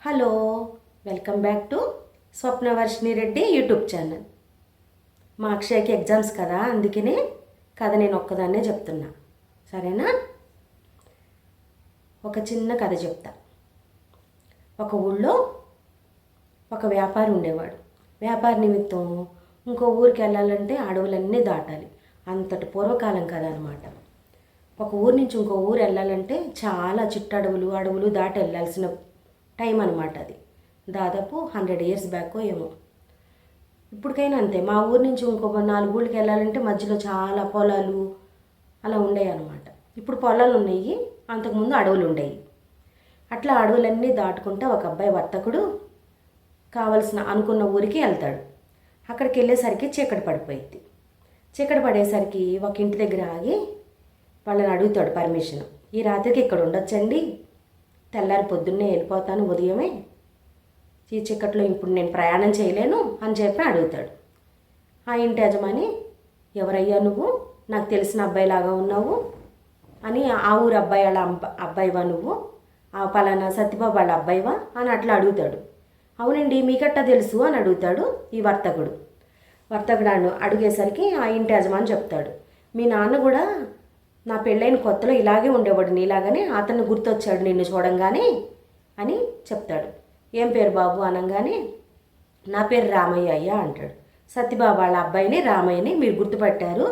Hello, welcome back to Swapnavarshini Reddy YouTube channel. మా అక్షయకి exams కదా, అందుకనే కథ నేను ఒక్కదాన్నే చెప్తున్నా, సరేనా? ఒక చిన్న కథ చెప్తా. ఒక ఊళ్ళో ఒక వ్యాపారి ఉండేవాడు. వ్యాపార నిమిత్తం ఇంకో ఊరికి వెళ్ళాలంటే అడవులన్నీ దాటాలి. అంతటి పూర్వకాలం కదా అనమాట. ఒక ఊరు నుంచి ఇంకో ఊరు వెళ్ళాలంటే చాలా చిట్టడవులు అడవులు దాటి వెళ్ళాల్సిన టైం అనమాట. అది దాదాపు 100 years బ్యాక్ ఏమో. ఇప్పటికైనా అంతే. మా ఊరు నుంచి ఇంకో 4 ఊళ్ళకి వెళ్ళాలంటే మధ్యలో చాలా పొలాలు అలా ఉండేవి అనమాట. ఇప్పుడు పొలాలు ఉన్నాయి, అంతకుముందు అడవులు ఉండేవి. అట్లా అడవులన్నీ దాటుకుంటే ఒక అబ్బాయి వర్తకుడు కావలసిన అనుకున్న ఊరికి వెళ్తాడు. అక్కడికి వెళ్ళేసరికి చీకటి పడిపోయింది. చీకటి పడేసరికి ఒక ఇంటి దగ్గర ఆగి వాళ్ళని అడుగుతాడు పర్మిషన్. ఈ రాత్రికి ఇక్కడ ఉండొచ్చండి, తెల్లారి పొద్దున్నే వెళ్ళిపోతాను, ఉదయమే, ఈ చీకట్లో ఇప్పుడు నేను ప్రయాణం చేయలేను అని చెప్పి అడుగుతాడు. ఆ ఇంటి యజమాని, ఎవరయ్యా నువ్వు, నాకు తెలిసిన అబ్బాయిలాగా ఉన్నావు అని, ఆ ఊరు అబ్బాయి వాళ్ళ అబ్బాయివా నువ్వు, ఆ పలానా సత్యబాబు వాళ్ళ అబ్బాయివా అని అట్లా అడుగుతాడు. అవునండి, మీకట్టా తెలుసు అని అడుగుతాడు ఈ వర్తకుడు. అడిగేసరికి ఆ ఇంటి యజమాని చెప్తాడు, మీ నాన్న కూడా నా పెళ్ళైన కొత్తలో ఇలాగే ఉండేవాడు, నీలాగానే, అతన్ని గుర్తొచ్చాడు నిన్ను చూడంగానే అని చెప్తాడు. ఏం పేరు బాబు అనగానే, నా పేరు రామయ్య అయ్యా అంటాడు. సత్యబాబు వాళ్ళ అబ్బాయిని రామయ్యని మీరు గుర్తుపట్టారు,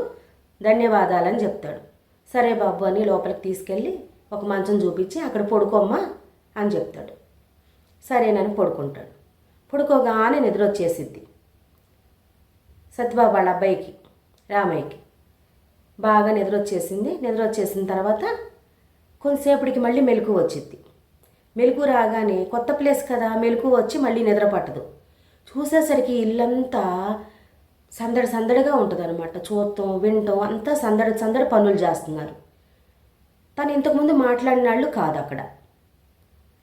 ధన్యవాదాలని చెప్తాడు. సరే బాబు అని లోపలికి తీసుకెళ్ళి ఒక మంచం చూపించి అక్కడ పడుకోమ్మా అని చెప్తాడు. సరేనని పడుకుంటాడు. పడుకోగానే నిద్ర వచ్చేసిద్ది సత్యబాబు వాళ్ళ అబ్బాయికి, రామయ్యకి బాగా నిద్ర వచ్చేసింది. నిద్ర వచ్చేసిన తర్వాత కొంతసేపటికి మళ్ళీ మెలకువ వచ్చింది. మెలకువ రాగానే కొత్త ప్లేస్ కదా, మెలకువ వచ్చి మళ్ళీ నిద్ర పట్టదు. చూసేసరికి ఇల్లంతా సందడి సందడిగా ఉంటుంది అనమాట. చూడటం వినటం అంతా సందడి సందడి పనులు చేస్తున్నారు. తను ఇంతకుముందు మాట్లాడిన వాళ్ళు కాదు అక్కడ.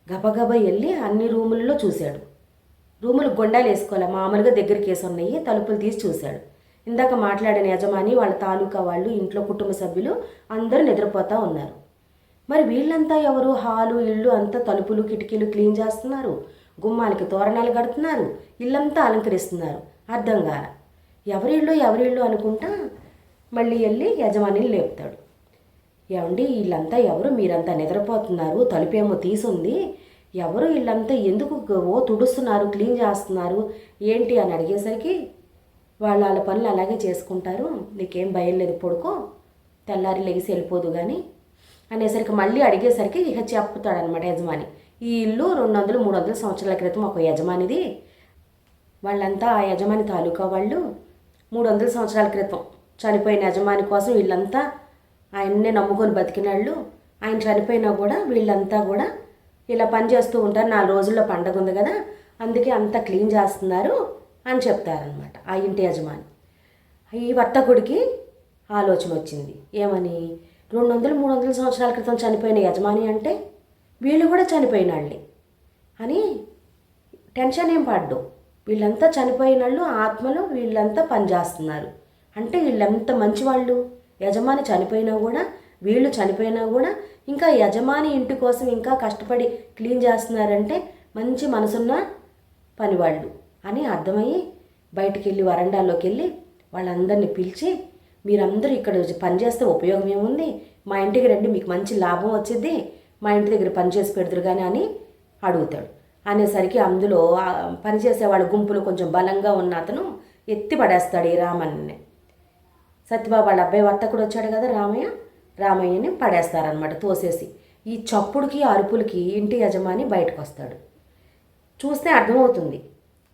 గబగబా వెళ్ళి అన్ని రూముల్లో చూశాడు. రూములు గొండాలు వేసుకోవాలి, మామూలుగా దగ్గరికి వేసి ఉన్నాయి. తలుపులు తీసి చూశాడు. ఇందాక మాట్లాడిన యజమాని, వాళ్ళ తాలూకా వాళ్ళు, ఇంట్లో కుటుంబ సభ్యులు అందరూ నిద్రపోతూ ఉన్నారు. మరి వీళ్ళంతా ఎవరు? హాలు ఇళ్ళు అంతా తలుపులు కిటికీలు క్లీన్ చేస్తున్నారు, గుమ్మాలకి తోరణాలు కడుతున్నారు, ఇల్లంతా అలంకరిస్తున్నారు. అర్థం కాల. ఎవరిళ్ళు అనుకుంటా మళ్ళీ వెళ్ళి యజమానిని లేపుతాడు. ఏమండి, వీళ్ళంతా ఎవరు? మీరంతా నిద్రపోతున్నారు, తలుపేమో తీసుంది, ఎవరు వీళ్ళంతా? ఎందుకు తుడుస్తున్నారు, క్లీన్ చేస్తున్నారు ఏంటి అని అడిగేసరికి, వాళ్ళ పనులు అలాగే చేసుకుంటారు, నీకేం భయం లేదు, పడుకో, తెల్లారి లెగిసి వెళ్ళిపోదు కానీ అనేసరికి మళ్ళీ అడిగేసరికి ఇక చెప్తాడనమాట యజమాని. ఈ ఇల్లు 200-300 సంవత్సరాల క్రితం ఒక యజమానిది. వాళ్ళంతా ఆ యజమాని తాలూకా వాళ్ళు 300 సంవత్సరాల క్రితం చనిపోయిన యజమాని కోసం వీళ్ళంతా ఆయన్నే నమ్ముకొని బతికినాళ్ళు. ఆయన చనిపోయినా కూడా వీళ్ళంతా కూడా ఇలా పని చేస్తూ ఉంటారు. 4 రోజుల్లో పండగ ఉంది కదా, అందుకే అంతా క్లీన్ చేస్తున్నారు అని చెప్తారనమాట ఆ ఇంటి యజమాని. ఈ వర్తకుడికి ఆలోచన వచ్చింది. ఏమని? 200-300 సంవత్సరాల క్రితం చనిపోయిన యజమాని అంటే వీళ్ళు కూడా చనిపోయిన వాళ్ళే అని టెన్షన్ ఏం పడ్డు. వీళ్ళంతా చనిపోయిన వాళ్ళు, ఆత్మలు, వీళ్ళంతా పనిచేస్తున్నారు అంటే వీళ్ళంతా మంచివాళ్ళు. యజమాని చనిపోయినా కూడా, వీళ్ళు చనిపోయినా కూడా ఇంకా యజమాని ఇంటి కోసం ఇంకా కష్టపడి క్లీన్ చేస్తున్నారంటే మంచి మనసున్న పనివాళ్ళు అని అర్థమయ్యి బయటికి వెళ్ళి వరండాలోకి వెళ్ళి వాళ్ళందరినీ పిలిచి, మీరందరూ ఇక్కడ పనిచేస్తే ఉపయోగం ఏముంది, మా ఇంటికి రండి, మీకు మంచి లాభం వచ్చింది, మా ఇంటి దగ్గర పనిచేసి పెడతారు కానీ అని అడుగుతాడు. అనేసరికి అందులో పనిచేసే వాళ్ళ గుంపులు కొంచెం బలంగా ఉన్న అతను ఎత్తి పడేస్తాడు ఈ రామయ్యని. సత్యబాబు వాళ్ళ అబ్బాయి వర్తకుడు వచ్చాడు కదా, రామయ్యని పడేస్తారనమాట తోసేసి. ఈ చప్పుడుకి అరుపులకి ఇంటి యజమాని బయటకు వస్తాడు. చూస్తే అర్థమవుతుంది,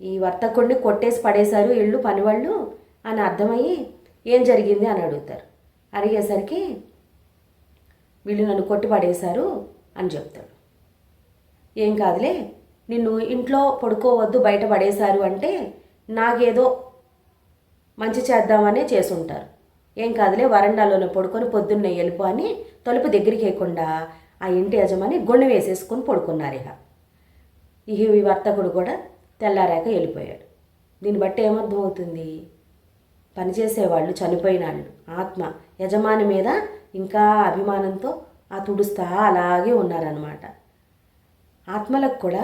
ఈ వర్తకుడిని కొట్టేసి పడేశారు ఇళ్ళు పనివాళ్ళు అని అర్థమయ్యి ఏం జరిగింది అని అడుగుతారు. అడిగేసరికి వీళ్ళు నన్ను కొట్టి పడేశారు అని చెప్తాడు. ఏం కాదులే, నిన్ను ఇంట్లో పడుకోవద్దు బయట పడేశారు అంటే నాకేదో మంచి చేద్దామనే చేసుంటారు. ఏం కాదులే, వరండాలోనే పడుకొని పొద్దున్నే వెళ్ళిపో అని తలుపు దగ్గరికి వేయకుండా ఆ ఇంటి యజమాని గుండె వేసేసుకొని పడుకున్నారు. ఈ వర్తకుడు కూడా తెల్లారాక వెళ్ళిపోయాడు. దీన్ని బట్టి ఏమర్థమవుతుంది? పనిచేసేవాళ్ళు చనిపోయిన వాళ్ళు ఆత్మ యజమాని మీద ఇంకా అభిమానంతో ఆ తుడుస్తా అలాగే ఉన్నారనమాట. ఆత్మలకు కూడా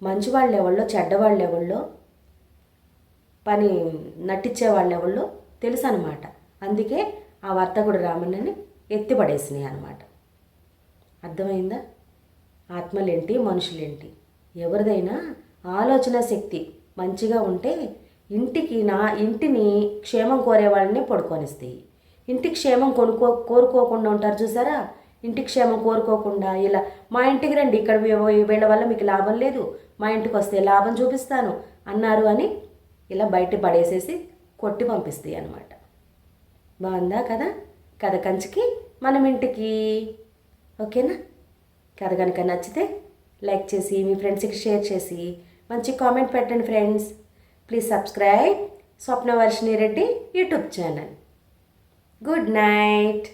మంచి వాళ్ళు ఎవళ్ళో చెడ్డవాళ్ళు ఎవళ్ళో పని నటించే వాళ్ళు ఎవళ్ళో తెలుసు అనమాట. అందుకే ఆ వర్తకుడు రామన్నని ఎత్తిపడేసినాయి అనమాట. అర్థమైందా? ఆత్మలేంటి మనుషులేంటి ఎవరిదైనా ఆలోచన శక్తి మంచిగా ఉంటే ఇంటిని క్షేమం కోరే వాళ్ళని పడుకొనిస్తాయి. ఇంటికి క్షేమం కోరుకోకుండా ఉంటారు చూసారా, ఇంటికి క్షేమం కోరుకోకుండా ఇలా మా ఇంటికి రండి, ఇక్కడ వీళ్ళ వల్ల మీకు లాభం లేదు, మా ఇంటికి వస్తే లాభం చూపిస్తాను అన్నారు అని ఇలా బయట పడేసేసి కొట్టి పంపిస్తాయి అన్నమాట. బాగుందా కదా? కథ కంచికి మనం ఇంటికి. ఓకేనా? కథ కనుక నచ్చితే లైక్ చేసి మీ ఫ్రెండ్స్కి షేర్ చేసి మంచి కామెంట్ పెట్టండి friends. Please subscribe Swapnavarshini Reddy YouTube channel. Good night.